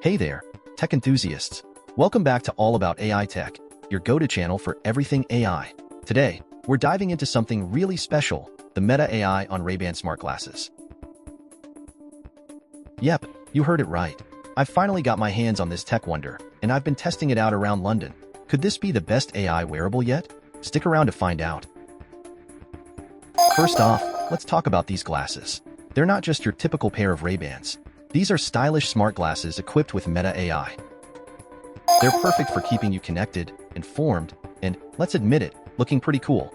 Hey there, tech enthusiasts. Welcome back to All About AI Tech, your go-to channel for everything AI. Today, we're diving into something really special, the Meta AI on Ray-Ban smart glasses. Yep, you heard it right. I've finally got my hands on this tech wonder, and I've been testing it out around London. Could this be the best AI wearable yet? Stick around to find out. First off, let's talk about these glasses. They're not just your typical pair of Ray-Bans. These are stylish smart glasses equipped with Meta AI. They're perfect for keeping you connected, informed, and, let's admit it, looking pretty cool.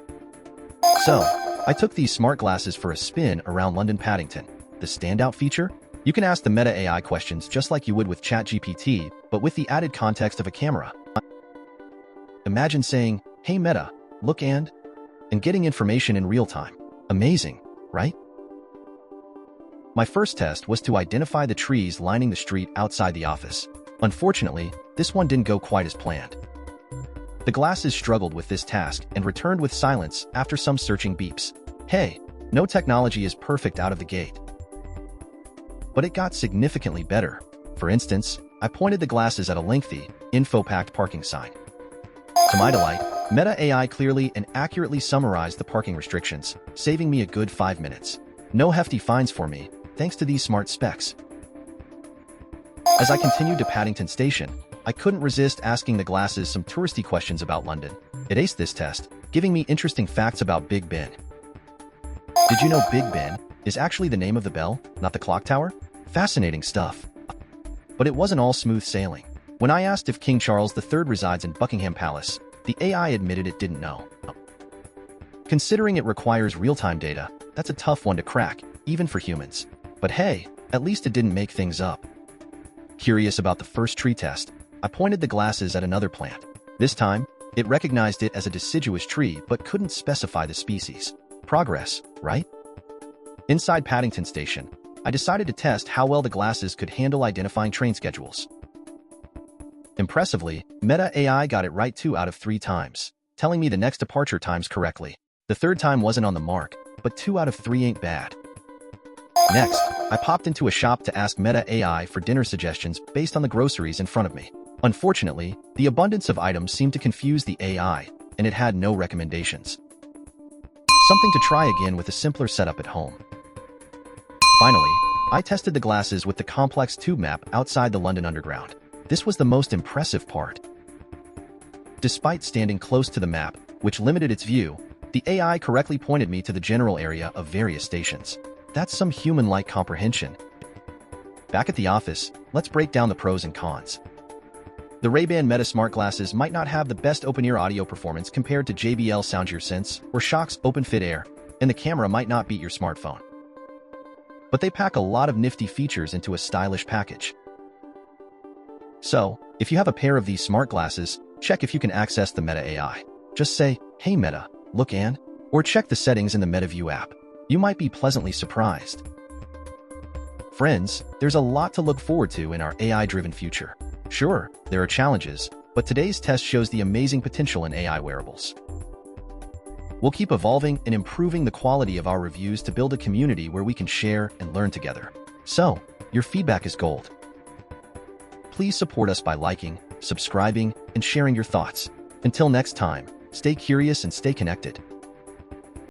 So, I took these smart glasses for a spin around London Paddington. The standout feature? You can ask the Meta AI questions just like you would with ChatGPT, but with the added context of a camera. Imagine saying, "Hey Meta, look and getting information in real time. Amazing, right?" My first test was to identify the trees lining the street outside the office. Unfortunately, this one didn't go quite as planned. The glasses struggled with this task and returned with silence after some searching beeps. Hey, no technology is perfect out of the gate. But it got significantly better. For instance, I pointed the glasses at a lengthy, info-packed parking sign. To my delight, Meta AI clearly and accurately summarized the parking restrictions, saving me a good 5 minutes. No hefty fines for me, thanks to these smart specs. As I continued to Paddington Station, I couldn't resist asking the glasses some touristy questions about London. It aced this test, giving me interesting facts about Big Ben. Did you know Big Ben is actually the name of the bell, not the clock tower? Fascinating stuff. But it wasn't all smooth sailing. When I asked if King Charles III resides in Buckingham Palace, the AI admitted it didn't know. Considering it requires real-time data, that's a tough one to crack, even for humans. But hey, at least it didn't make things up. Curious about the first tree test, I pointed the glasses at another plant. This time, it recognized it as a deciduous tree but couldn't specify the species. Progress, right? Inside Paddington Station, I decided to test how well the glasses could handle identifying train schedules. Impressively, Meta AI got it right 2 out of 3 times, telling me the next departure times correctly. The third time wasn't on the mark, but 2 out of 3 ain't bad. Next, I popped into a shop to ask Meta AI for dinner suggestions based on the groceries in front of me. Unfortunately, the abundance of items seemed to confuse the AI, and it had no recommendations. Something to try again with a simpler setup at home. Finally, I tested the glasses with the complex tube map outside the London Underground. This was the most impressive part. Despite standing close to the map, which limited its view, the AI correctly pointed me to the general area of various stations. That's some human-like comprehension. Back at the office, let's break down the pros and cons. The Ray-Ban Meta smart glasses might not have the best open-ear audio performance compared to JBL SoundGear Sense or Shock's OpenFit Air, and the camera might not beat your smartphone. But they pack a lot of nifty features into a stylish package. So, if you have a pair of these smart glasses, check if you can access the Meta AI. Just say, "Hey Meta, look and," or check the settings in the MetaView app. You might be pleasantly surprised. Friends, there's a lot to look forward to in our AI-driven future. Sure, there are challenges, but today's test shows the amazing potential in AI wearables. We'll keep evolving and improving the quality of our reviews to build a community where we can share and learn together. So, your feedback is gold. Please support us by liking, subscribing, and sharing your thoughts. Until next time, stay curious and stay connected.